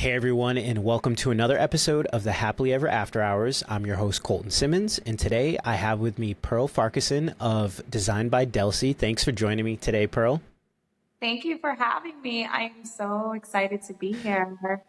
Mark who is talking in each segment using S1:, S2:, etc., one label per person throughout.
S1: Hey everyone, and welcome to another episode of the Happily Ever After Hours. I'm your host, Colton Simmons, and today I have with me Pearl Farquharson of Designed by Delsie. Thanks for joining me today, Pearl.
S2: Thank you for having me. I'm so excited to be here.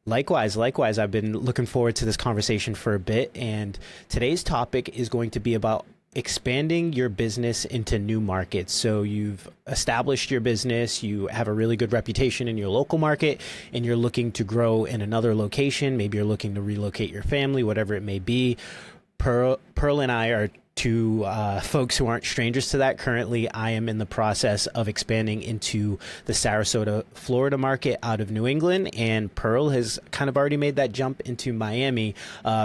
S1: Likewise, I've been looking forward to this conversation for a bit, and today's topic is going to be about expanding your business into new markets. So you've established your business, you have a really good reputation in your local market, and you're looking to grow in another location. Maybe you're looking to relocate your family, whatever it may be. Pearl and I are two folks who aren't strangers to that. Currently, I am in the process of expanding into the Sarasota, Florida market out of New England, and Pearl has kind of already made that jump into Miami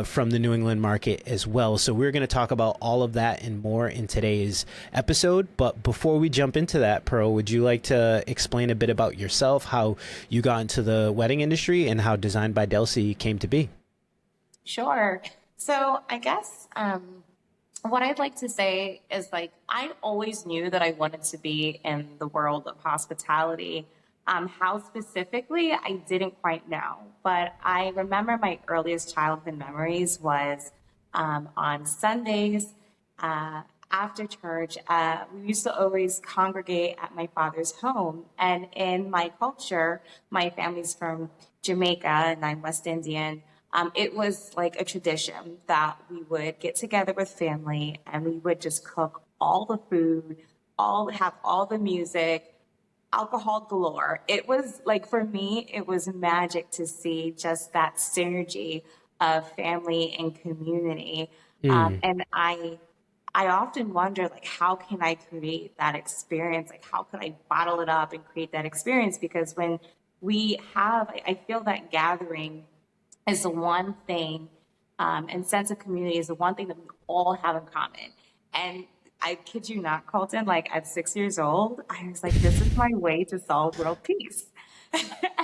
S1: from the New England market as well. So we're going to talk about all of that and more in today's episode. But before we jump into that, Pearl, would you like to explain a bit about yourself, how you got into the wedding industry, and how Designed by Delsie came to be?
S2: Sure. So I guess what I'd like to say is I always knew that I wanted to be in the world of hospitality. How specifically, I didn't quite know, but I remember my earliest childhood memories was on Sundays after church. We used to always congregate at my father's home, and in my culture, my family's from Jamaica and I'm West Indian. It was like a tradition that we would get together with family and we would just cook all the food, all have all the music, alcohol galore. It was like, for me, it was magic to see just that synergy of family and community. And I often wonder, like, how can I create that experience? Like, how could I bottle it up and create that experience? Because when we have, I feel that gathering is the one thing, and sense of community is the one thing that we all have in common. And I kid you not, Colton, like at 6 years old, I was like, this is my way to solve world peace.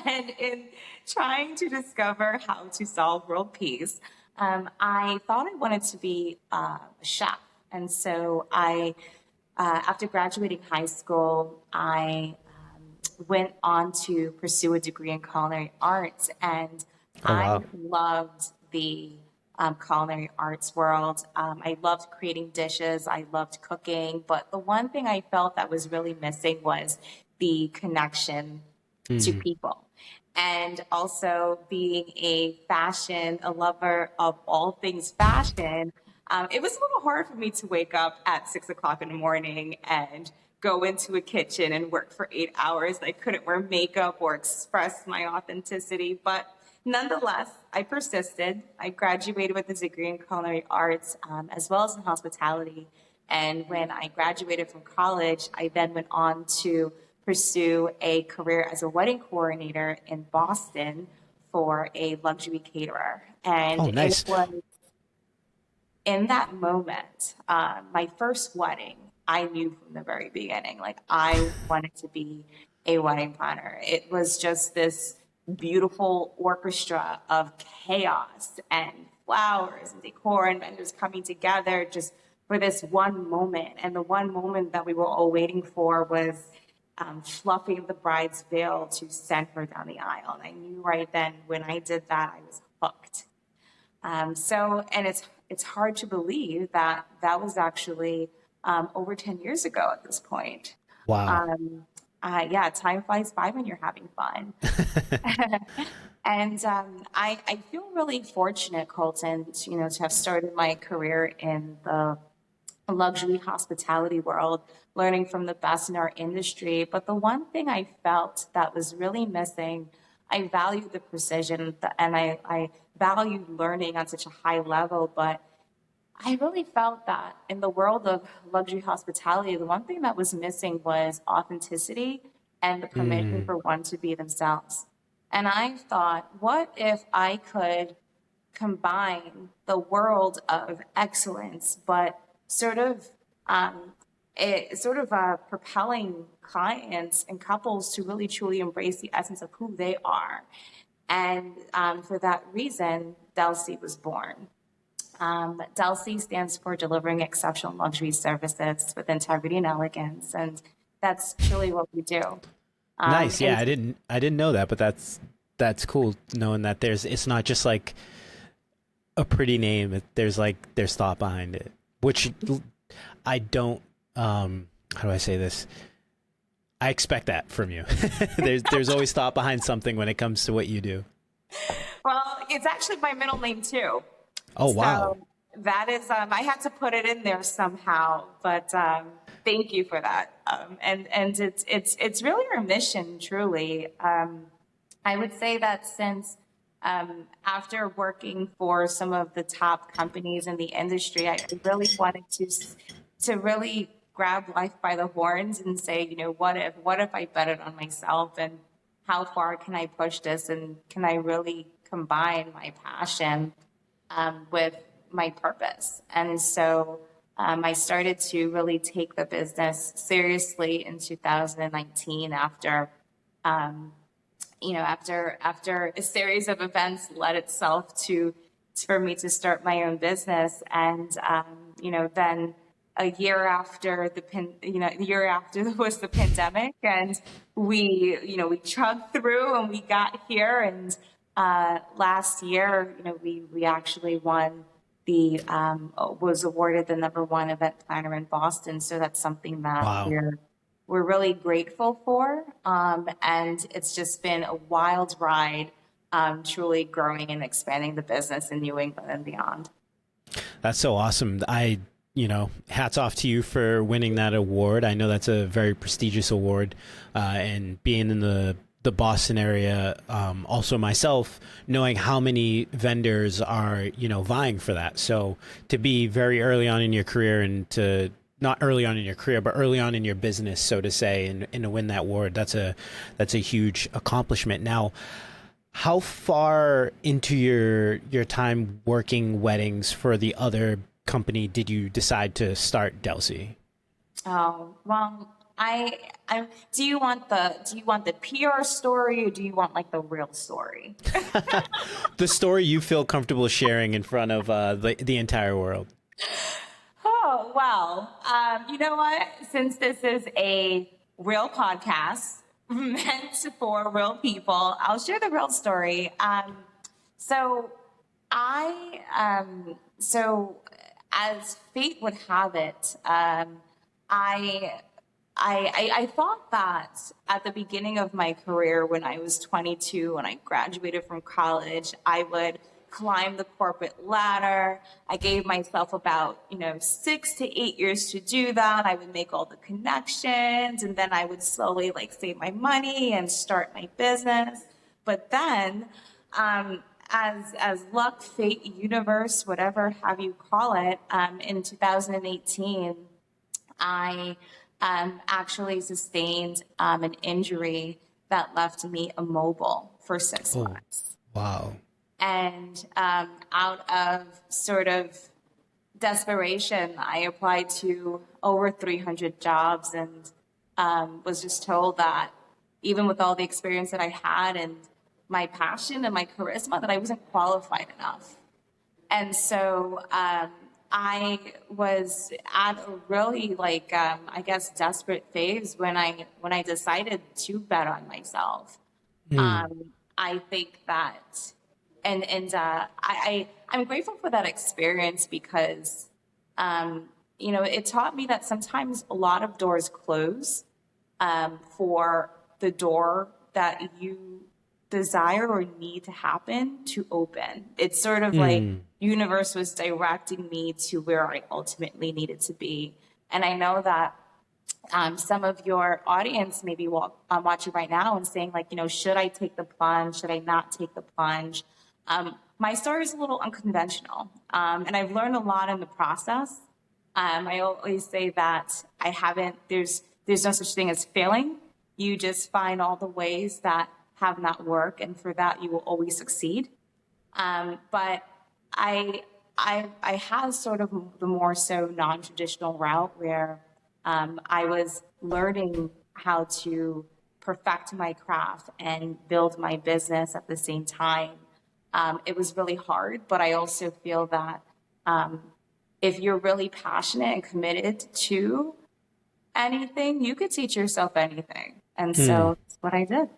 S2: And in trying to discover how to solve world peace, I thought I wanted to be a chef. And so after graduating high school, I went on to pursue a degree in culinary arts, and
S1: Oh,
S2: I
S1: wow.
S2: loved the culinary arts world. I loved creating dishes. I loved cooking. But the one thing I felt that was really missing was the connection to
S1: Mm.
S2: people. And also being a lover of all things fashion, it was a little hard for me to wake up at 6 o'clock in the morning and go into a kitchen and work for 8 hours. I couldn't wear makeup or express my authenticity, but nonetheless, I persisted. I graduated with a degree in culinary arts, as well as in hospitality. And when I graduated from college, I then went on to pursue a career as a wedding coordinator in Boston for a luxury caterer. And
S1: Oh,
S2: it
S1: nice.
S2: was in that moment, my first wedding, I knew from the very beginning, like I wanted to be a wedding planner. It was just this beautiful orchestra of chaos and flowers and decor and vendors coming together just for this one moment. And the one moment that we were all waiting for was fluffing the bride's veil to send her down the aisle. And I knew right then when I did that, I was hooked. And it's hard to believe that that was actually over 10 years ago at this point.
S1: Wow.
S2: Um, yeah, time flies by when you're having fun. And I feel really fortunate, Colton, to have started my career in the luxury hospitality world, learning from the best in our industry. But the one thing I felt that was really missing, I valued the precision and I valued learning on such a high level, but I really felt that in the world of luxury hospitality, the one thing that was missing was authenticity and the permission
S1: Mm.
S2: for one to be themselves. And I thought, what if I could combine the world of excellence, but sort of um, propelling clients and couples to really truly embrace the essence of who they are. And for that reason, Delsie was born. Delsie stands for delivering exceptional luxury services with integrity and elegance, and that's truly what we do.
S1: Nice. Yeah,
S2: And
S1: I didn't know that, but that's that's cool knowing that it's not just like a pretty name. There's thought behind it, which I don't, how do I say this? I expect that from you. There's always thought behind something when it comes to what you do.
S2: Well, it's actually my middle name too.
S1: Oh, wow.
S2: So that is, I had to put it in there somehow, but thank you for that. And it's really our mission, truly. I would say that since after working for some of the top companies in the industry, I really wanted to really grab life by the horns and say, what if I bet it on myself, and how far can I push this, and can I really combine my passion with my purpose? And so I started to really take the business seriously in 2019 after after a series of events led itself for me to start my own business. And then a year after there was the pandemic, and we chugged through and we got here. And last year, we actually won was awarded the #1 event planner in Boston. So that's something that
S1: Wow.
S2: we're really grateful for. And it's just been a wild ride, truly growing and expanding the business in New England and beyond.
S1: That's so awesome. Hats off to you for winning that award. I know that's a very prestigious award, and being in the Boston area, also myself, knowing how many vendors are, vying for that. So to be very early on in your career, and to not early on in your career, but early on in your business, so to say, and to win that award, that's a huge accomplishment. Now, how far into your time working weddings for the other company did you decide to start Delsie?
S2: Oh, well, do you want the PR story, or do you want like the real story?
S1: The story you feel comfortable sharing in front of the entire world.
S2: Oh, well, you know what? Since this is a real podcast meant for real people, I'll share the real story. So as fate would have it, I thought that at the beginning of my career, when I was 22, when I graduated from college, I would climb the corporate ladder. I gave myself about, 6 to 8 years to do that. I would make all the connections, and then I would slowly save my money and start my business. But then, as luck, fate, universe, whatever have you call it, in 2018, I actually sustained an injury that left me immobile for 6 months.
S1: Wow.
S2: And out of sort of desperation, I applied to over 300 jobs, and was just told that even with all the experience that I had and my passion and my charisma, that I wasn't qualified enough. And so I was at a really I guess desperate phase when I decided to bet on myself. I think that, and I'm grateful for that experience, because it taught me that sometimes a lot of doors close for the door that you desire or need to happen to open. It's sort of like universe was directing me to where I ultimately needed to be. And I know that some of your audience may be watching right now and saying should I take the plunge? Should I not take the plunge? My story is a little unconventional, and I've learned a lot in the process. I always say that there's no such thing as failing. You just find all the ways that have not worked, and for that you will always succeed. But I had sort of the more so non-traditional route, where I was learning how to perfect my craft and build my business at the same time. It was really hard, but I also feel that if you're really passionate and committed to anything, you could teach yourself anything. And so that's what I did.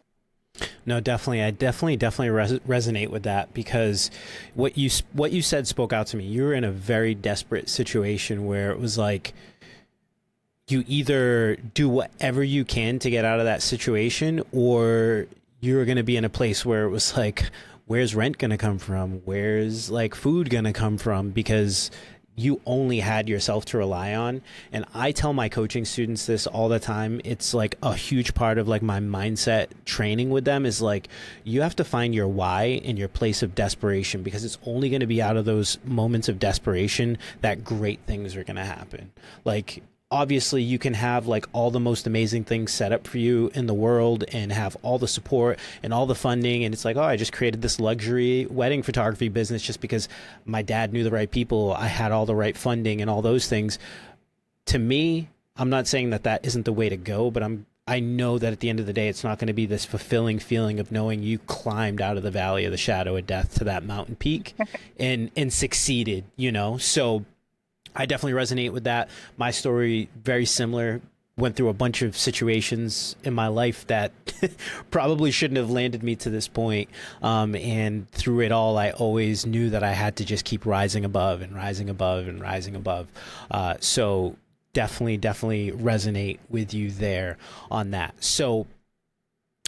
S1: No, definitely. I definitely resonate with that because what you said spoke out to me. You were in a very desperate situation where it was like you either do whatever you can to get out of that situation, or you're going to be in a place where it was like, where's rent going to come from? Where's like food going to come from? Because you only had yourself to rely on. And I tell my coaching students this all the time. It's like a huge part of like my mindset training with them is like, you have to find your why and your place of desperation, because it's only going to be out of those moments of desperation that great things are going to happen. Like, obviously you can have like all the most amazing things set up for you in the world and have all the support and all the funding, and it's like, oh, I just created this luxury wedding photography business just because my dad knew the right people, I had all the right funding and all those things. To me, I'm not saying that that isn't the way to go, but I know that at the end of the day it's not going to be this fulfilling feeling of knowing you climbed out of the valley of the shadow of death to that mountain peak and succeeded, you know. So I definitely resonate with that. My story, very similar. Went through a bunch of situations in my life that probably shouldn't have landed me to this point. And through it all, I always knew that I had to just keep rising above and rising above and rising above. So definitely resonate with you there on that. So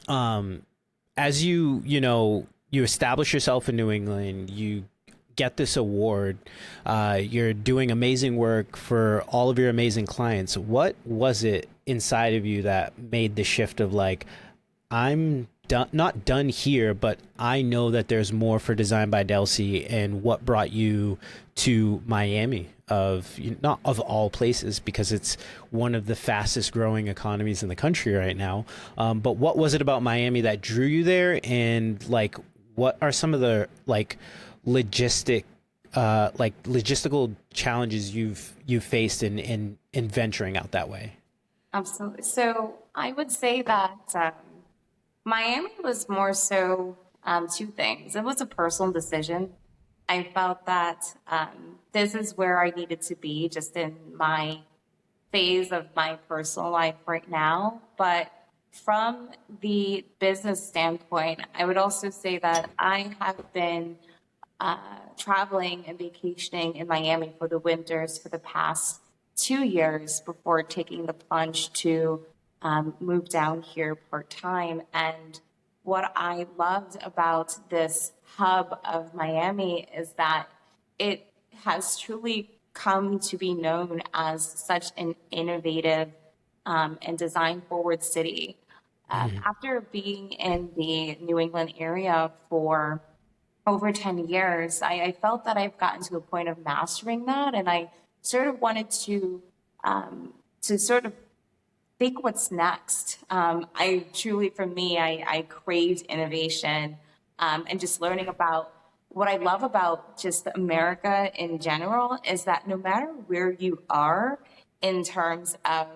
S1: as you establish yourself in New England, you get this award, you're doing amazing work for all of your amazing clients. What was it inside of you that made the shift of like, I'm done, not done here, but I know that there's more for Designed by Delsie? And what brought you to Miami, of not of all places, because it's one of the fastest growing economies in the country right now, but what was it about Miami that drew you there? And like, what are some of the like logistical challenges you've faced in venturing out that way?
S2: Absolutely. So I would say that Miami was more so two things. It was a personal decision. I felt that this is where I needed to be just in my phase of my personal life right now. But from the business standpoint, I would also say that I have been traveling and vacationing in Miami for the winters for the past 2 years before taking the plunge to move down here part time. And what I loved about this hub of Miami is that it has truly come to be known as such an innovative and design forward city. After being in the New England area for over 10 years, I felt that I've gotten to a point of mastering that. And I sort of wanted to sort of think what's next. I truly, for me, I craved innovation and just learning about what I love about just America in general is that no matter where you are in terms of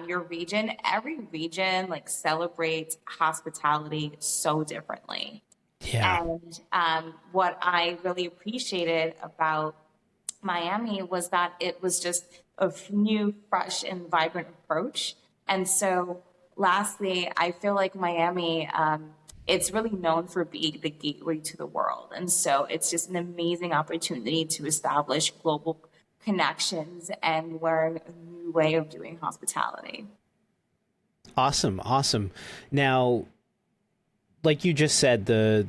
S2: your region, every region like celebrates hospitality so differently.
S1: Yeah.
S2: And what I really appreciated about Miami was that it was just a new, fresh, and vibrant approach. And so, lastly, I feel like Miami, it's really known for being the gateway to the world. And so, it's just an amazing opportunity to establish global connections and learn a new way of doing hospitality.
S1: Awesome. Now, like you just said, the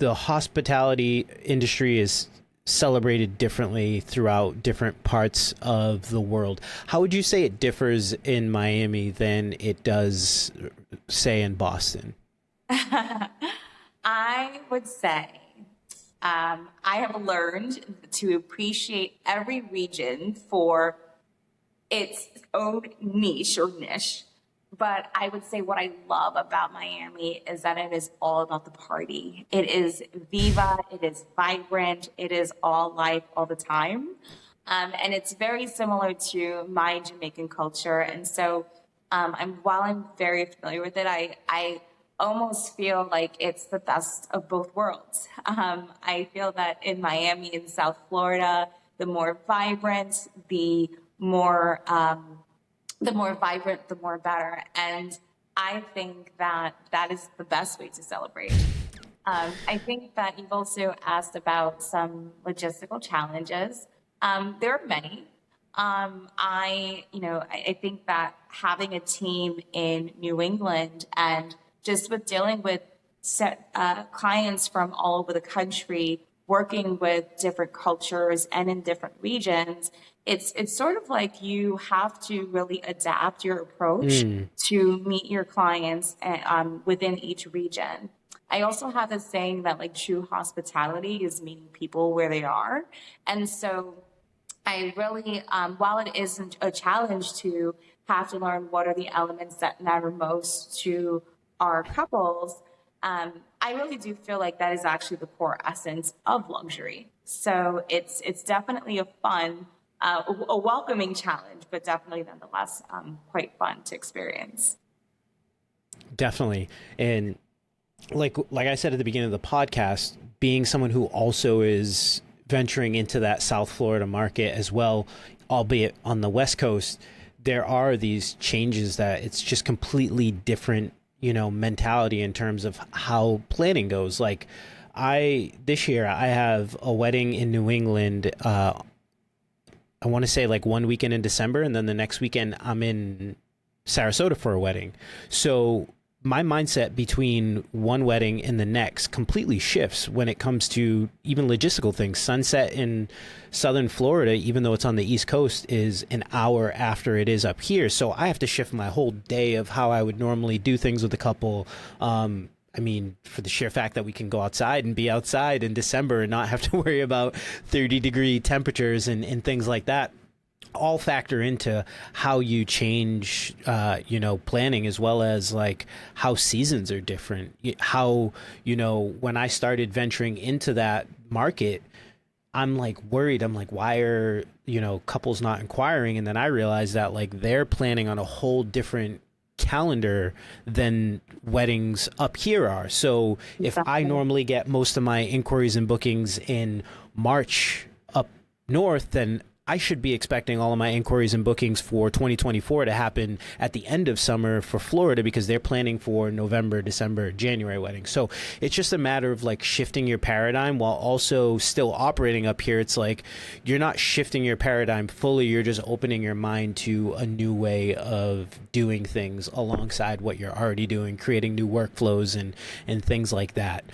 S1: hospitality industry is celebrated differently throughout different parts of the world. How would you say it differs in Miami than it does, say, in Boston?
S2: I would say I have learned to appreciate every region for its own niche or niche. But I would say what I love about Miami is that it is all about the party. It is viva, it is vibrant, it is all life all the time. And it's very similar to my Jamaican culture. And so while I'm very familiar with it, I almost feel like it's the best of both worlds. I feel that in Miami and South Florida, the more vibrant, more the more better. And I think that that is the best way to celebrate. I think that you've also asked about some logistical challenges. There are many. I think that having a team in New England and just with dealing with clients from all over the country, working with different cultures and in different regions, it's sort of like you have to really adapt your approach
S1: Mm,
S2: to meet your clients within each region. I also have this saying that like true hospitality is meeting people where they are. And so I really, while it isn't a challenge to have to learn what are the elements that matter most to our couples, I really do feel like that is actually the core essence of luxury. So it's definitely a fun, a welcoming challenge, but definitely nonetheless quite fun to experience.
S1: definitely. And like I said at the beginning of the podcast, being someone who also is venturing into that South Florida market as well, albeit on the West Coast, there are these changes that it's just completely different, mentality in terms of how planning goes. Like I this year I have a wedding in New England. I want to say like one weekend in December, and then the next weekend I'm in Sarasota for a wedding. So my mindset between one wedding and the next completely shifts when it comes to even logistical things. Sunset in southern Florida, even though it's on the East Coast, is an hour after it is up here. So I have to shift my whole day of how I would normally do things with a couple. I mean, for the sheer fact that we can go outside and be outside in December and not have to worry about 30-degree temperatures and things like that, all factor into how you change, planning, as well as like how seasons are different. How, when I started venturing into that market, I'm like worried. I'm like, why are, couples not inquiring? And then I realized that like they're planning on a whole different calendar than weddings up here are. So if I
S2: Exactly.
S1: normally get most of my inquiries and bookings in March up north, then I should be expecting all of my inquiries and bookings for 2024 to happen at the end of summer for Florida, because they're planning for November, December, January weddings. So it's just a matter of like shifting your paradigm while also still operating up here. It's like you're not shifting your paradigm fully. You're just opening your mind to a new way of doing things alongside what you're already doing, creating new workflows and things like that.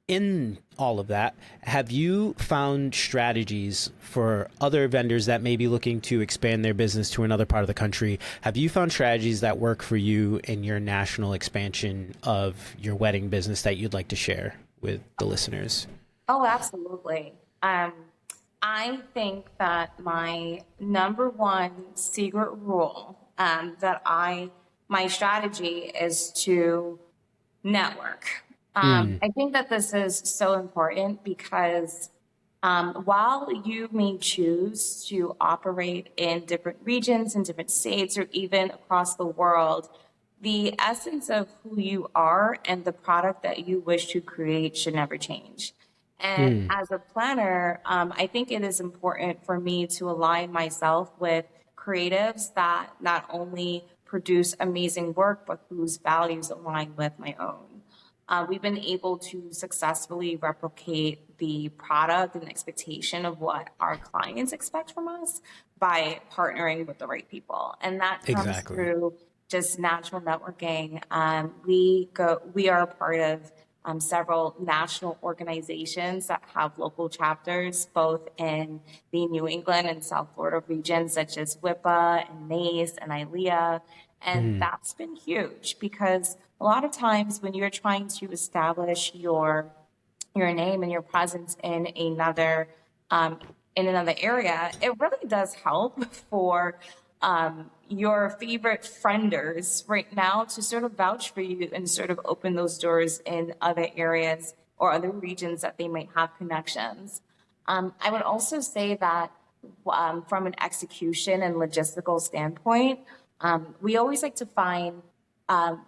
S1: In all of that, have you found strategies for other vendors that may be looking to expand their business to another part of the country? Have you found strategies that work for you in your national expansion of your wedding business that you'd like to share with the listeners?
S2: Oh, absolutely. I think that my number one secret rule my strategy is to network.
S1: Mm,
S2: I think that this is so important because while you may choose to operate in different regions, in different states, or even across the world, the essence of who you are and the product that you wish to create should never change. And
S1: mm,
S2: as a planner, I think it is important for me to align myself with creatives that not only produce amazing work, but whose values align with my own. We've been able to successfully replicate the product and expectation of what our clients expect from us by partnering with the right people. And that comes
S1: exactly.
S2: through just natural networking. We are a part of several national organizations that have local chapters, both in the New England and South Florida regions, such as WIPA and NACE and ILEA. And
S1: Mm,
S2: that's been huge because a lot of times when you're trying to establish your name and your presence um, in another area, it really does help for your favorite frienders right now to sort of vouch for you and sort of open those doors in other areas or other regions that they might have connections. I would also say that from an execution and logistical standpoint, we always like to find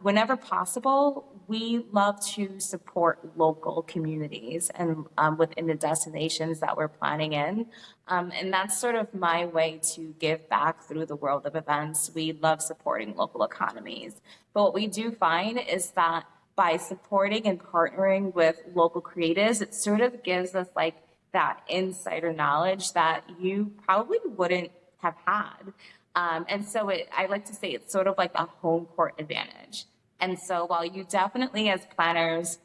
S2: Whenever possible, we love to support local communities and within the destinations that we're planning in. And that's sort of my way to give back through the world of events. We love supporting local economies. But what we do find is that by supporting and partnering with local creatives, it sort of gives us like that insider knowledge that you probably wouldn't have had. And so I like to say it's sort of like a home court advantage. And so while you definitely, as planners,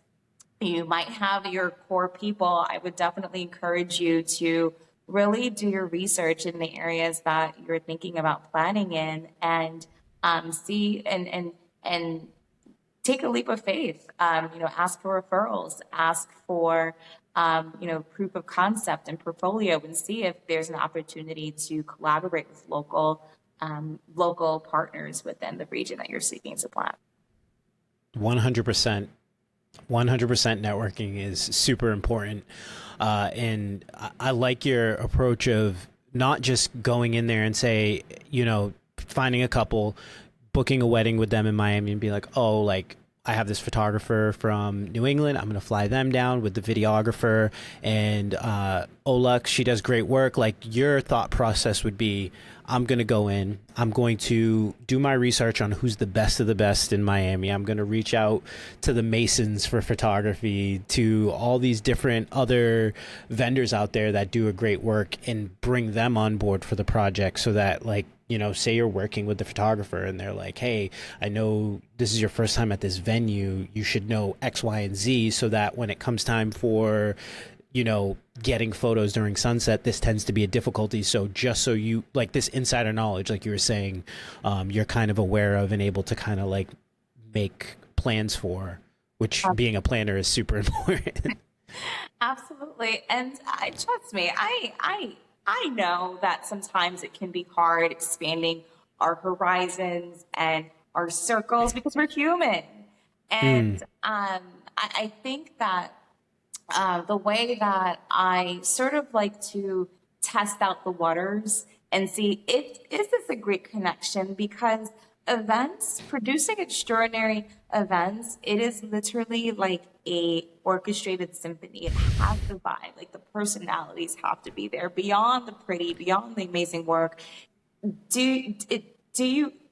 S2: you might have your core people, I would definitely encourage you to really do your research in the areas that you're thinking about planning in and see and take a leap of faith. Ask for referrals, ask for proof of concept and portfolio, and see if there's an opportunity to collaborate with local partners within the region that you're seeking to plan.
S1: 100%. 100% networking is super important. And I like your approach of not just going in there and say, finding a couple, booking a wedding with them in Miami and be like, oh, like, I have this photographer from New England. I'm going to fly them down with the videographer and Luxe, she does great work. Like, your thought process would be, I'm going to go in, I'm going to do my research on who's the best of the best in Miami. I'm going to reach out to the Masons for photography, to all these different other vendors out there that do a great work, and bring them on board for the project so that, like, say you're working with the photographer and they're like, hey, I know this is your first time at this venue. You should know X, Y, and Z, so that when it comes time for, getting photos during sunset, this tends to be a difficulty. So just so you, like, this insider knowledge, like you were saying, you're kind of aware of and able to kind of like make plans for, which being a planner is super important.
S2: Absolutely. And trust me, I know that sometimes it can be hard expanding our horizons and our circles because we're human. And I think that the way that I sort of like to test out the waters and see if is this a great connection, because producing extraordinary events, it is literally like a orchestrated symphony. It has to vibe, like the personalities have to be there beyond the pretty, beyond the amazing work.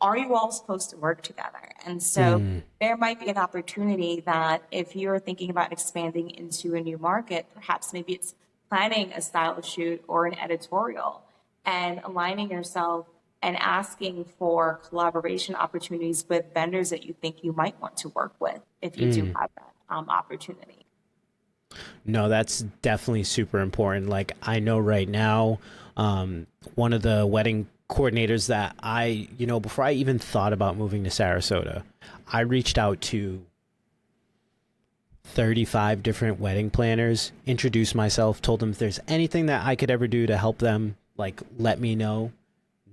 S2: Are you all supposed to work together? And so there might be an opportunity that if you're thinking about expanding into a new market, perhaps maybe it's planning a style shoot or an editorial and aligning yourself and asking for collaboration opportunities with vendors that you think you might want to work with if you do have that opportunity.
S1: No, that's definitely super important. Like, I know right now, one of the wedding coordinators that before I even thought about moving to Sarasota, I reached out to 35 different wedding planners, introduced myself, told them if there's anything that I could ever do to help them, like, let me know.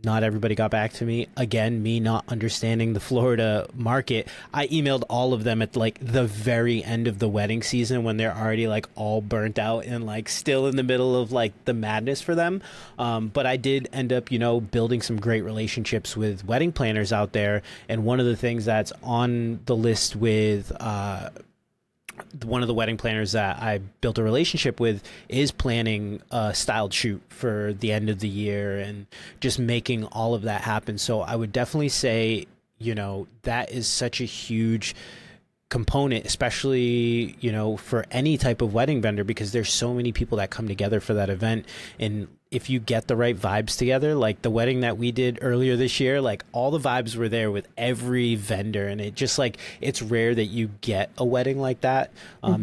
S1: Not everybody got back to me. Again, me not understanding the Florida market, I emailed all of them at like the very end of the wedding season when they're already like all burnt out and like still in the middle of like the madness for them. But I did end up, building some great relationships with wedding planners out there. And one of the things that's on the list with one of the wedding planners that I built a relationship with is planning a styled shoot for the end of the year and just making all of that happen. So I would definitely say, that is such a huge component, especially, for any type of wedding vendor, because there's so many people that come together for that event. And if you get the right vibes together, like the wedding that we did earlier this year, like all the vibes were there with every vendor, and it just like, it's rare that you get a wedding like that.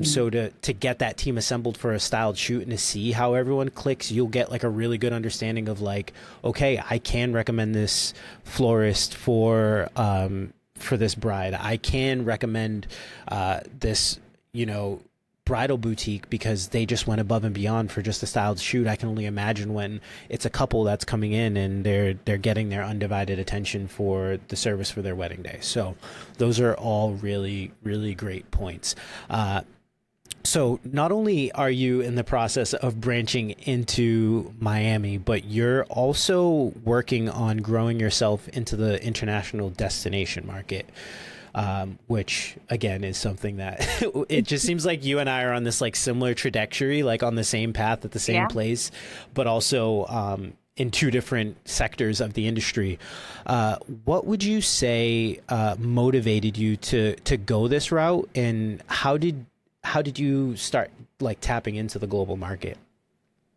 S1: So to get that team assembled for a styled shoot and to see how everyone clicks, you'll get like a really good understanding of like, okay, I can recommend this florist for this bride. I can recommend this, bridal boutique because they just went above and beyond for just a styled shoot. I can only imagine when it's a couple that's coming in and they're getting their undivided attention for the service for their wedding day. So those are all really, really great points. So not only are you in the process of branching into Miami, but you're also working on growing yourself into the international destination market. which again is something that it just seems like you and I are on this like similar trajectory, like on the same path at the same
S2: Yeah.
S1: place, but also in two different sectors of the industry. What would you say motivated you to go this route, and how did you start like tapping into the global market?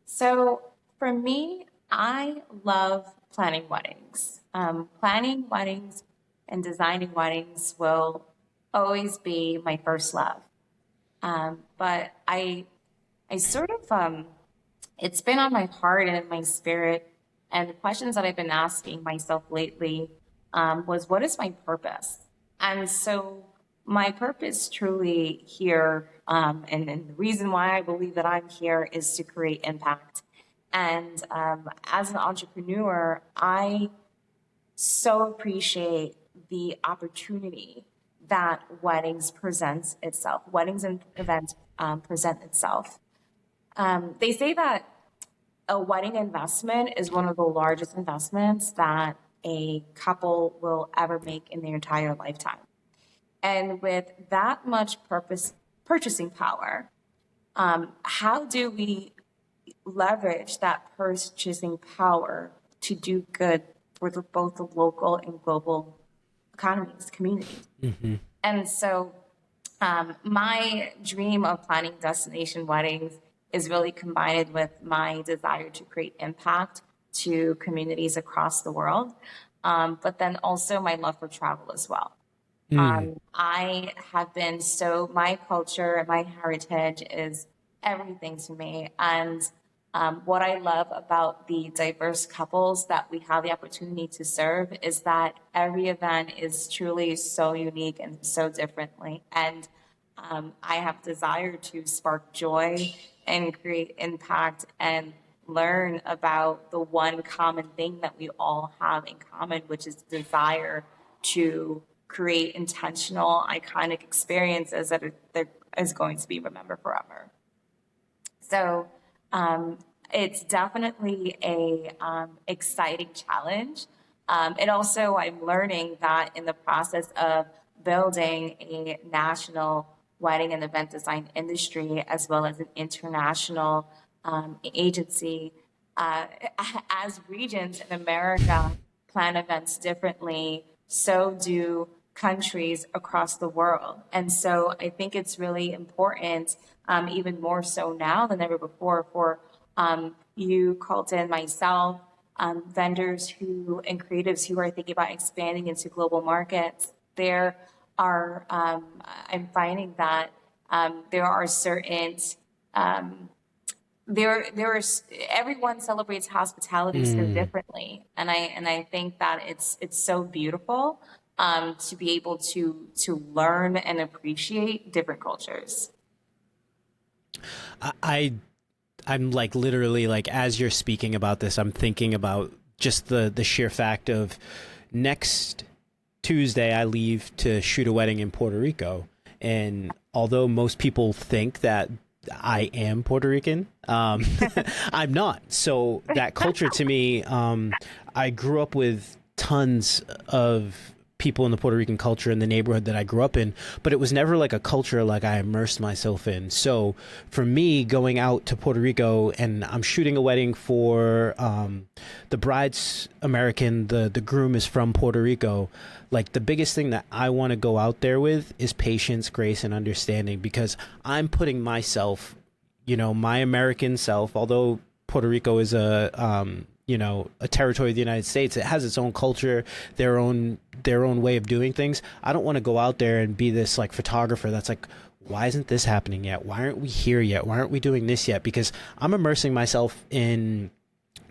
S2: So for me, I love planning weddings. Planning weddings and designing weddings will always be my first love. But I sort of, it's been on my heart and in my spirit. And the questions that I've been asking myself lately was, what is my purpose? And so my purpose truly here, and the reason why I believe that I'm here is to create impact. And as an entrepreneur, I so appreciate the opportunity that weddings presents itself. Weddings and events present itself. They say that a wedding investment is one of the largest investments that a couple will ever make in their entire lifetime. And with that much purchasing power, how do we leverage that purchasing power to do good for both the local and global economies, communities? And so my dream of planning destination weddings is really combined with my desire to create impact to communities across the world, but then also my love for travel as well. I have been my culture and my heritage is everything to me. And what I love about the diverse couples that we have the opportunity to serve is that every event is truly so unique and so differently. And I have desire to spark joy and create impact and learn about the one common thing that we all have in common, which is desire to create intentional, iconic experiences that is going to be remembered forever. So it's definitely a exciting challenge. It also, I'm learning that in the process of building a national wedding and event design industry, as well as an international agency, as regions in America plan events differently, so do countries across the world. And so I think it's really important, even more so now than ever before, for you, Colton, myself, vendors and creatives who are thinking about expanding into global markets. There are, I'm finding that there are certain, everyone celebrates hospitality so differently, and I think that it's so beautiful to be able to learn and appreciate different cultures.
S1: I'm like literally like as you're speaking about this, I'm thinking about just the sheer fact of next Tuesday I leave to shoot a wedding in Puerto Rico, and although most people think that I am Puerto Rican, I'm not. So that culture to me, I grew up with tons of people in the Puerto Rican culture in the neighborhood that I grew up in, but it was never like a culture like I immersed myself in. So for me, going out to Puerto Rico and I'm shooting a wedding for the bride's American, the groom is from Puerto Rico. Like the biggest thing that I want to go out there with is patience, grace, and understanding, because I'm putting myself, my American self, although Puerto Rico is a territory of the United States, it has its own culture, their own way of doing things. I don't want to go out there and be this like photographer that's like, why isn't this happening yet? Why aren't we here yet? Why aren't we doing this yet? Because I'm immersing myself in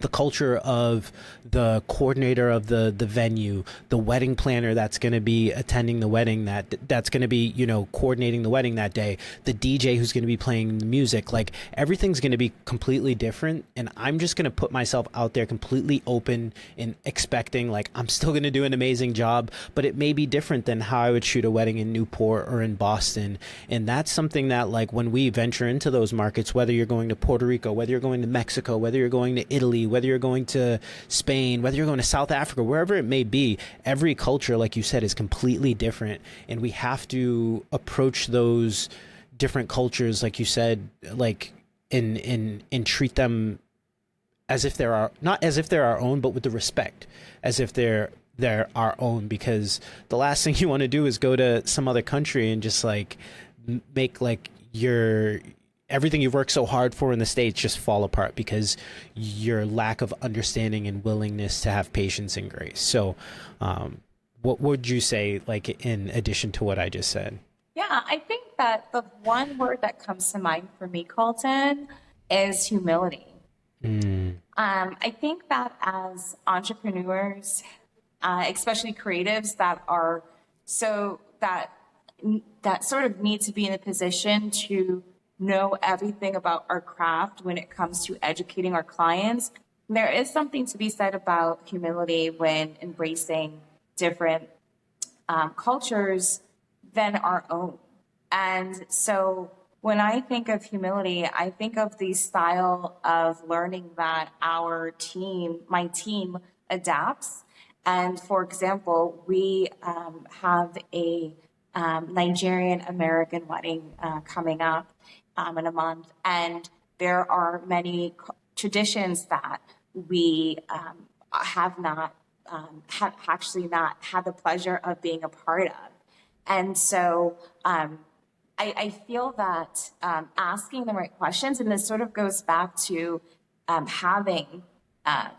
S1: the culture of the coordinator of the venue, the wedding planner that's going to be attending the wedding, that's going to be, coordinating the wedding that day, the DJ who's going to be playing the music. Like everything's going to be completely different. And I'm just going to put myself out there completely open and expecting like I'm still going to do an amazing job, but it may be different than how I would shoot a wedding in Newport or in Boston. And that's something that like when we venture into those markets, whether you're going to Puerto Rico, whether you're going to Mexico, whether you're going to Italy, Italy, whether you're going to Spain, whether you're going to South Africa, wherever it may be, every culture, like you said, is completely different. And we have to approach those different cultures, like you said, like and treat them as if not as if they're our own, but with the respect, as if they're our own, because the last thing you want to do is go to some other country and just like make like your everything you've worked so hard for in the States just fall apart because your lack of understanding and willingness to have patience and grace. So what would you say, like, in addition to what I just said?
S2: Yeah, I think that the one word that comes to mind for me, Colton, is humility. I think that as entrepreneurs, especially creatives that are so that sort of need to be in a position to know everything about our craft when it comes to educating our clients, there is something to be said about humility when embracing different cultures than our own. And so when I think of humility, I think of the style of learning that my team adapts. And for example, we have a Nigerian American wedding coming up in a month. And there are many traditions that we have actually not had the pleasure of being a part of. And so I feel that asking the right questions, and this sort of goes back to having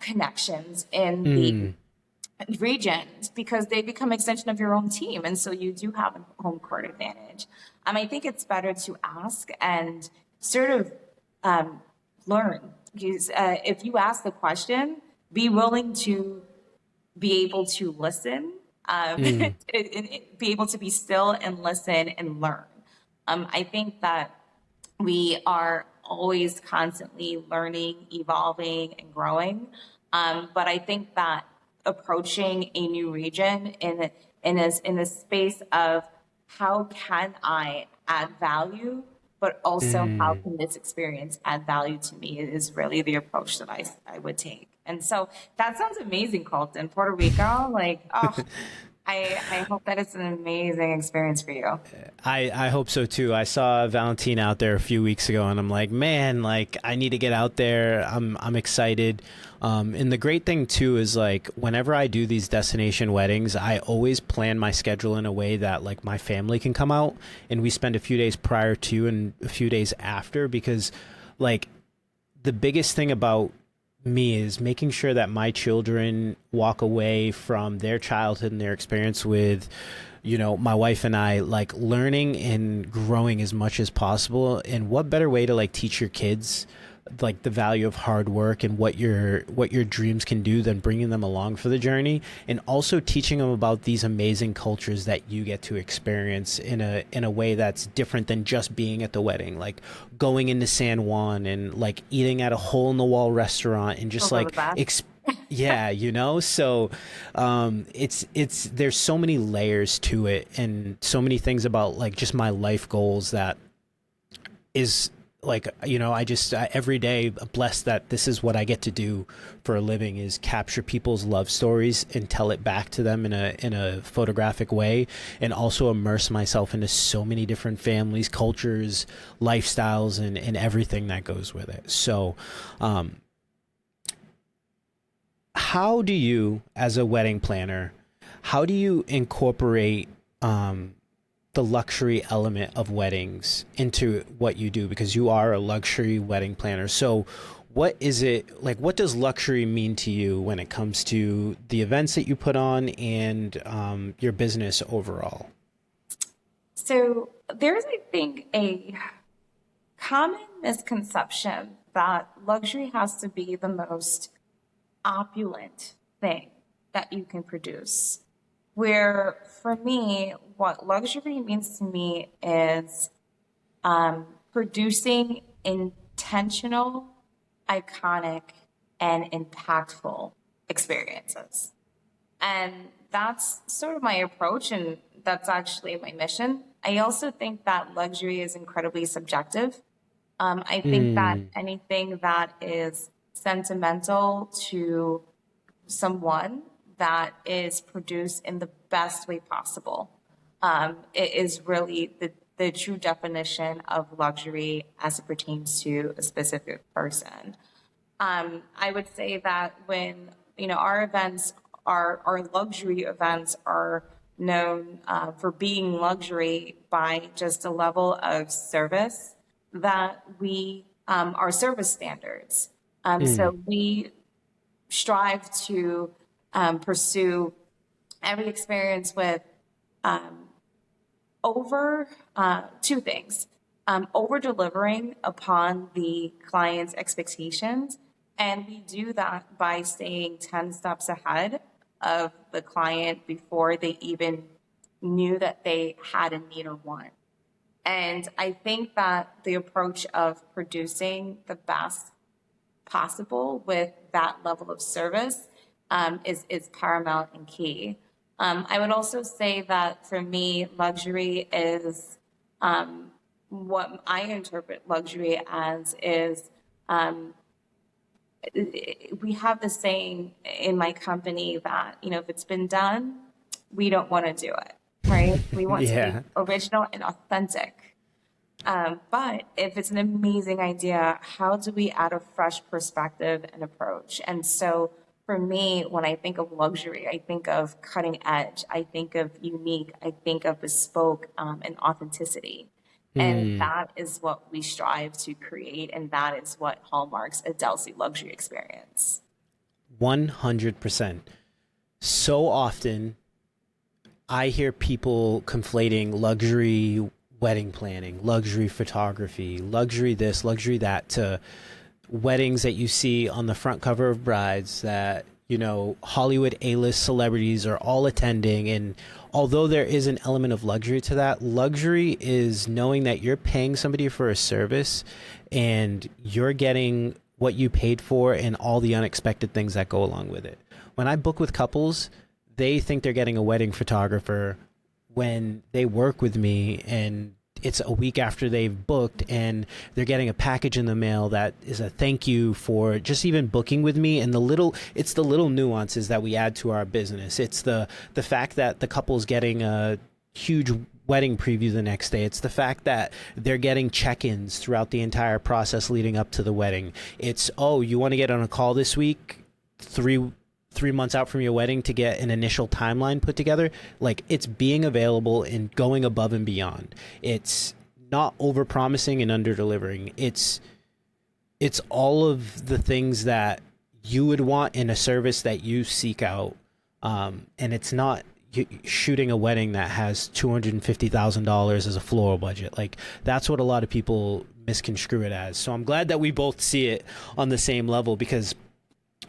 S2: connections in the regions, because they become extension of your own team. And so you do have a home court advantage. I think it's better to ask and sort of learn. Because, if you ask the question, be willing to be able to listen, and be able to be still and listen and learn. I think that we are always constantly learning, evolving, and growing. But I think that approaching a new region in a space of how can I add value, but also how can this experience add value to me, is really the approach that I would take. And so that sounds amazing, Colton. Puerto Rico, like, oh, I hope that it's an amazing experience for you.
S1: I hope so too. I saw Valentina out there a few weeks ago, and I'm like, man, like I need to get out there. I'm excited. And the great thing too is, like, whenever I do these destination weddings, I always plan my schedule in a way that like my family can come out, and we spend a few days prior to and a few days after, because like the biggest thing about me is making sure that my children walk away from their childhood and their experience with, you know, my wife and I, like learning and growing as much as possible. And what better way to like teach your kids like the value of hard work and what your dreams can do than bringing them along for the journey, and also teaching them about these amazing cultures that you get to experience in a way that's different than just being at the wedding, like going into San Juan and like eating at a hole in the wall restaurant and just like yeah, you know. So it's there's so many layers to it, and so many things about like just my life goals that is like, you know, I every day blessed that this is what I get to do for a living, is capture people's love stories and tell it back to them in a photographic way, and also immerse myself into so many different families, cultures, lifestyles, and everything that goes with it. So how do you, as a wedding planner, how do you incorporate the luxury element of weddings into what you do? Because you are a luxury wedding planner. So what is it like? What does luxury mean to you when it comes to the events that you put on and your business overall?
S2: So there's, I think, a common misconception that luxury has to be the most opulent thing that you can produce. Where for me, what luxury means to me is producing intentional, iconic, and impactful experiences. And that's sort of my approach, and that's actually my mission. I also think that luxury is incredibly subjective. I think that anything that is sentimental to someone that is produced in the best way possible. It is really the true definition of luxury as it pertains to a specific person. I would say that when, our events, our luxury events are known for being luxury by just a level of service that we, our service standards. So we strive to pursue every experience with over two things: over delivering upon the client's expectations. And we do that by staying 10 steps ahead of the client before they even knew that they had a need or want. And I think that the approach of producing the best possible with that level of service is paramount and key. I would also say that for me, luxury is what I interpret luxury as is we have the saying in my company that, if it's been done, we don't want to do it, right? We want to be
S1: Yeah.
S2: original and authentic. But if it's an amazing idea, how do we add a fresh perspective and approach? And so for me, when I think of luxury, I think of cutting edge, I think of unique, I think of bespoke and authenticity. And that is what we strive to create, and that is what hallmarks a Delsie luxury experience.
S1: 100%. So often I hear people conflating luxury wedding planning, luxury photography, luxury this, luxury that, to weddings that you see on the front cover of Brides that, Hollywood A-list celebrities are all attending. And although there is an element of luxury to that, luxury is knowing that you're paying somebody for a service and you're getting what you paid for and all the unexpected things that go along with it. When I book with couples, they think they're getting a wedding photographer when they work with me, and it's a week after they've booked and they're getting a package in the mail that is a thank you for just even booking with me. And it's the little nuances that we add to our business. It's the fact that the couple's getting a huge wedding preview the next day. It's the fact that they're getting check-ins throughout the entire process leading up to the wedding. It's, oh, you want to get on a call this week, three months out from your wedding, to get an initial timeline put together. Like, it's being available and going above and beyond. It's not over promising and under delivering. It's all of the things that you would want in a service that you seek out. And it's not shooting a wedding that has $250,000 as a floral budget. Like, that's what a lot of people misconstrue it as. So I'm glad that we both see it on the same level, because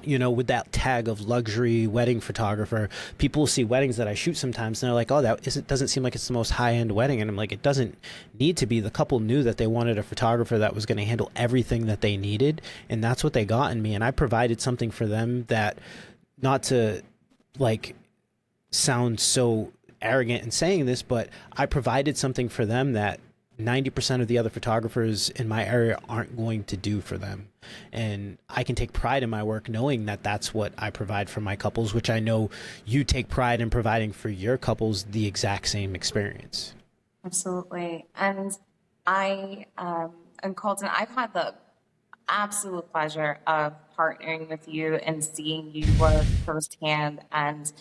S1: with that tag of luxury wedding photographer, people see weddings that I shoot sometimes and they're like, oh, doesn't seem like it's the most high-end wedding. And I'm like, it doesn't need to be. The couple knew that they wanted a photographer that was going to handle everything that they needed, and that's what they got in me. And I provided something for them that, not to sound so arrogant in saying this, but I provided something for them that 90% of the other photographers in my area aren't going to do for them. And I can take pride in my work knowing that that's what I provide for my couples, which I know you take pride in providing for your couples the exact same experience.
S2: Absolutely. And and Colton, I've had the absolute pleasure of partnering with you and seeing you work firsthand. And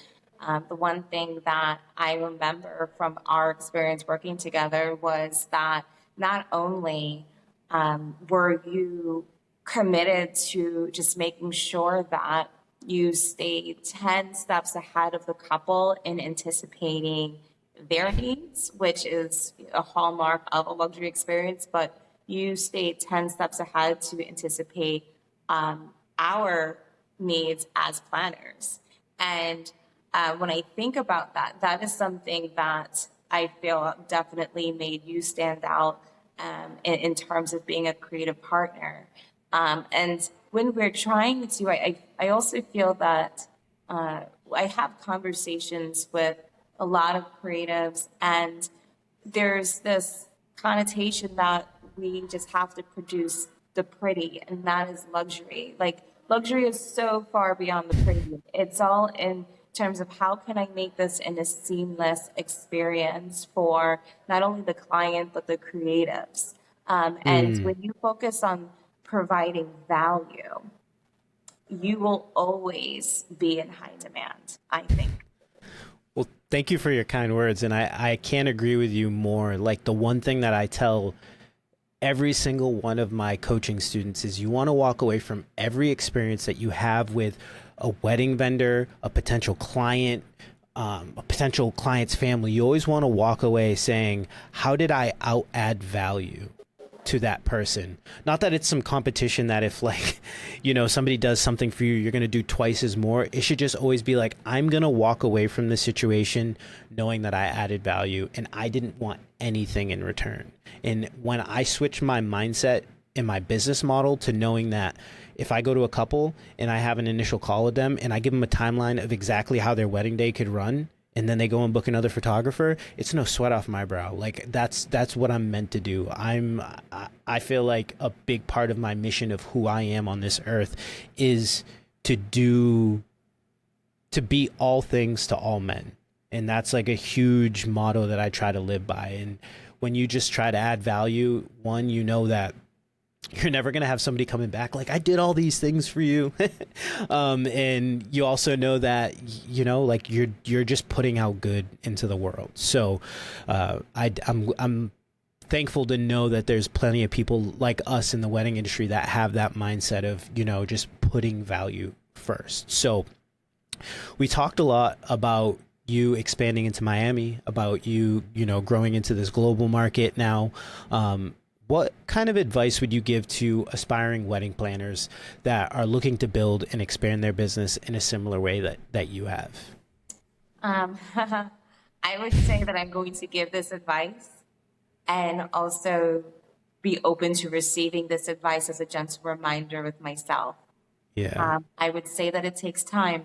S2: the one thing that I remember from our experience working together was that not only were you committed to just making sure that you stayed 10 steps ahead of the couple in anticipating their needs, which is a hallmark of a luxury experience, but you stayed 10 steps ahead to anticipate our needs as planners. And when I think about that, that is something that I feel definitely made you stand out in terms of being a creative partner. And when we're trying to, I also feel that I have conversations with a lot of creatives, and there's this connotation that we just have to produce the pretty, and that is luxury. Like, luxury is so far beyond the pretty. It's all in terms of how can I make this in a seamless experience for not only the client, but the creatives. And
S1: Mm.
S2: when you focus on providing value, you will always be in high demand, I think.
S1: Well, thank you for your kind words. And I can't agree with you more. Like, the one thing that I tell every single one of my coaching students is you want to walk away from every experience that you have with a wedding vendor, a potential client's family. You always want to walk away saying, how did I out add value to that person? Not that it's some competition that if, like, somebody does something for you, you're going to do twice as more. It should just always be like, I'm going to walk away from this situation knowing that I added value and I didn't want anything in return. And when I switch my mindset in my business model to knowing that if I go to a couple and I have an initial call with them and I give them a timeline of exactly how their wedding day could run, and then they go and book another photographer, it's no sweat off my brow. Like, that's what I'm meant to do. I feel like a big part of my mission of who I am on this earth is to be all things to all men. And that's like a huge motto that I try to live by. And when you just try to add value, one, that you're never going to have somebody coming back like, I did all these things for you. And you also know that, like, you're just putting out good into the world. So I'm thankful to know that there's plenty of people like us in the wedding industry that have that mindset of, just putting value first. So we talked a lot about you expanding into Miami, about you, growing into this global market now. What kind of advice would you give to aspiring wedding planners that are looking to build and expand their business in a similar way that you have?
S2: I would say that I'm going to give this advice and also be open to receiving this advice as a gentle reminder with myself.
S1: Yeah.
S2: I would say that it takes time.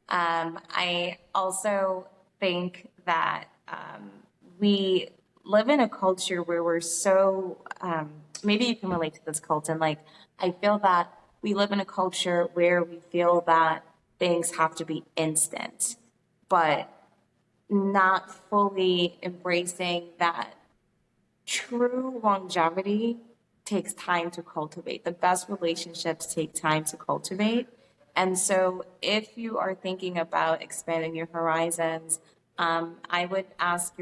S2: I also think that we live in a culture where we're so, maybe you can relate to this, Colton. Like, I feel that we live in a culture where we feel that things have to be instant, but not fully embracing that true longevity takes time to cultivate. The best relationships take time to cultivate. And so, if you are thinking about expanding your horizons, I would ask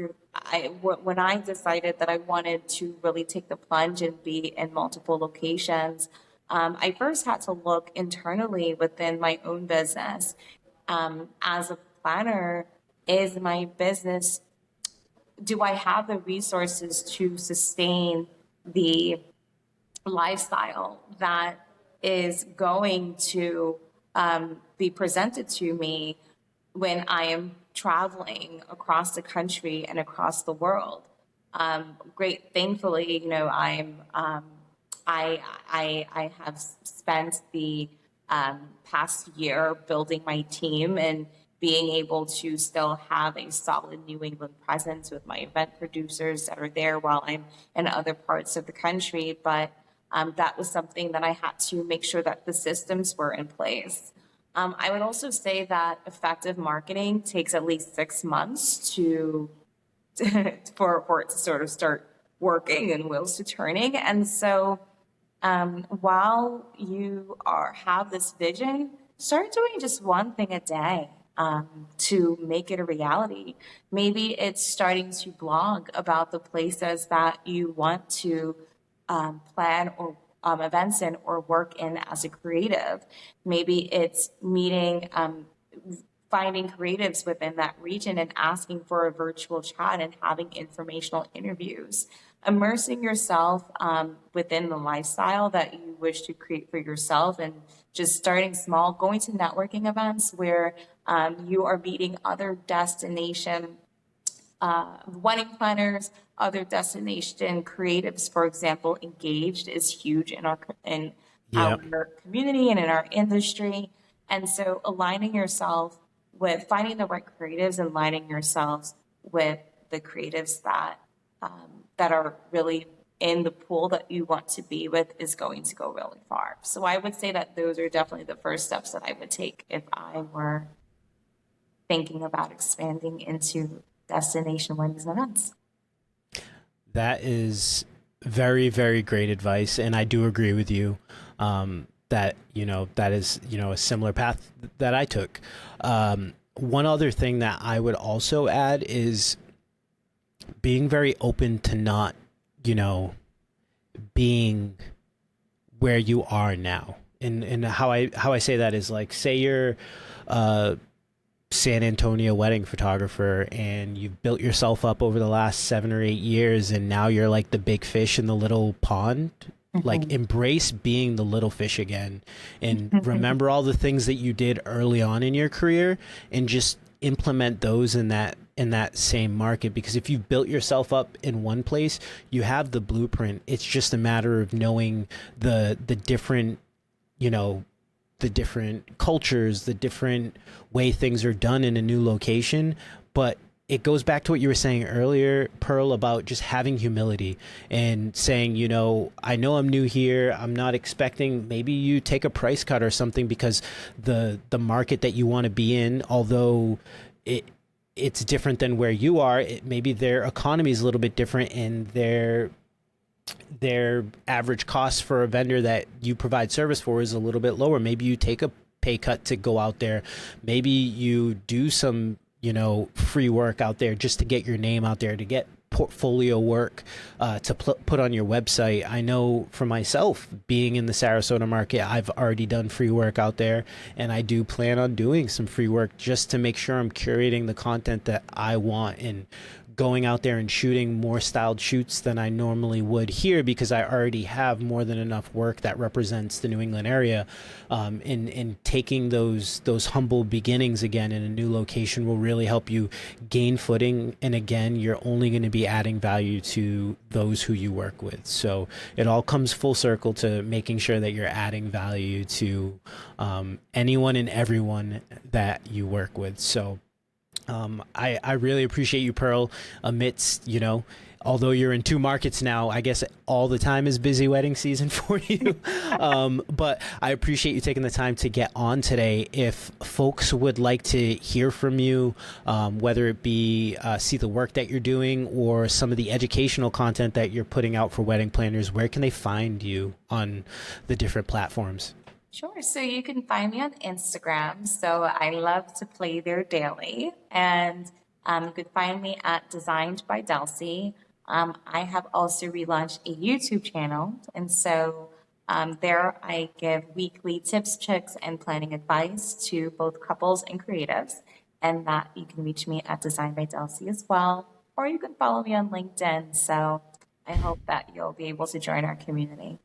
S2: when I decided that I wanted to really take the plunge and be in multiple locations, I first had to look internally within my own business. As a planner, is my business, do I have the resources to sustain the lifestyle that is going to be presented to me when I am traveling across the country and across the world? Thankfully, I have spent the past year building my team and being able to still have a solid New England presence with my event producers that are there while I'm in other parts of the country. But that was something that I had to make sure that the systems were in place. I would also say that effective marketing takes at least 6 months for it to sort of start working and wheels to turning. And so while you have this vision, start doing just one thing a day to make it a reality. Maybe it's starting to blog about the places that you want to plan or events in or work in as a creative. Maybe it's finding creatives within that region and asking for a virtual chat and having informational interviews. Immersing yourself within the lifestyle that you wish to create for yourself, and just starting small, going to networking events where you are meeting other destination wedding planners, other destination creatives. For example, Engaged is huge in our
S1: Yeah.
S2: community and in our industry. And so aligning yourself with finding the right creatives and aligning yourselves with the creatives that are really in the pool that you want to be with is going to go really far. So I would say that those are definitely the first steps that I would take if I were thinking about expanding into destination weddings and events.
S1: That is very, very great advice. And I do agree with you that, that is, a similar path that I took. One other thing that I would also add is being very open to not, being where you are now. And how I say that is like, say you're San Antonio wedding photographer and you've built yourself up over the last 7 or 8 years and now you're like the big fish in the little pond. Like embrace being the little fish again and remember all the things that you did early on in your career and just implement those in that same market, because if you've built yourself up in one place, you have the blueprint. It's just a matter of knowing the different, the different cultures, the different way things are done in a new location. But it goes back to what you were saying earlier, Pearl, about just having humility and saying, I know I'm new here. I'm not expecting, maybe you take a price cut or something because the market that you want to be in, although it's different than where you are, maybe their economy is a little bit different and their average cost for a vendor that you provide service for is a little bit lower. Maybe you take a pay cut to go out there. Maybe you do some, free work out there just to get your name out there, to get portfolio work to put on your website. I know for myself, being in the Sarasota market, I've already done free work out there, and I do plan on doing some free work just to make sure I'm curating the content that I want and going out there and shooting more styled shoots than I normally would here, because I already have more than enough work that represents the New England area. And taking those humble beginnings again in a new location will really help you gain footing. And again, you're only going to be adding value to those who you work with. So it all comes full circle to making sure that you're adding value to anyone and everyone that you work with. So I really appreciate you, Pearl, amidst, although you're in 2 markets now, I guess all the time is busy wedding season for you. But I appreciate you taking the time to get on today. If folks would like to hear from you, whether it be see the work that you're doing or some of the educational content that you're putting out for wedding planners, where can they find you on the different platforms?
S2: Sure. So you can find me on Instagram. So I love to play there daily. And you could find me at Designed by Delsie. I have also relaunched a YouTube channel. And so there I give weekly tips, tricks, and planning advice to both couples and creatives. And that you can reach me at Designed by Delsie as well. Or you can follow me on LinkedIn. So I hope that you'll be able to join our community.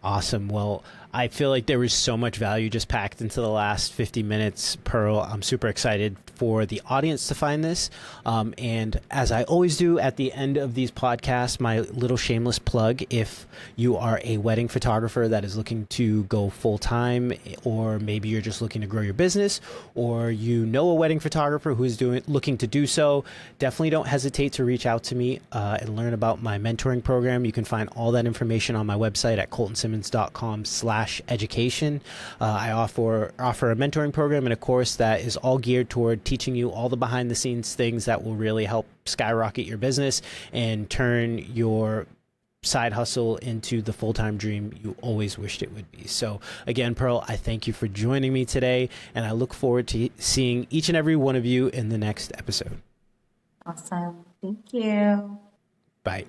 S1: Awesome. Well, I feel like there was so much value just packed into the last 50 minutes, Pearl. I'm super excited for the audience to find this. And as I always do at the end of these podcasts, my little shameless plug, if you are a wedding photographer that is looking to go full time, or maybe you're just looking to grow your business, or a wedding photographer who is looking to do so, definitely don't hesitate to reach out to me and learn about my mentoring program. You can find all that information on my website at coltonsimmons.com/education. I offer a mentoring program and a course that is all geared toward teaching you all the behind the scenes things that will really help skyrocket your business and turn your side hustle into the full-time dream you always wished it would be. So again, Pearl, I thank you for joining me today, and I look forward to seeing each and every one of you in the next episode.
S2: Awesome. Thank you.
S1: Bye.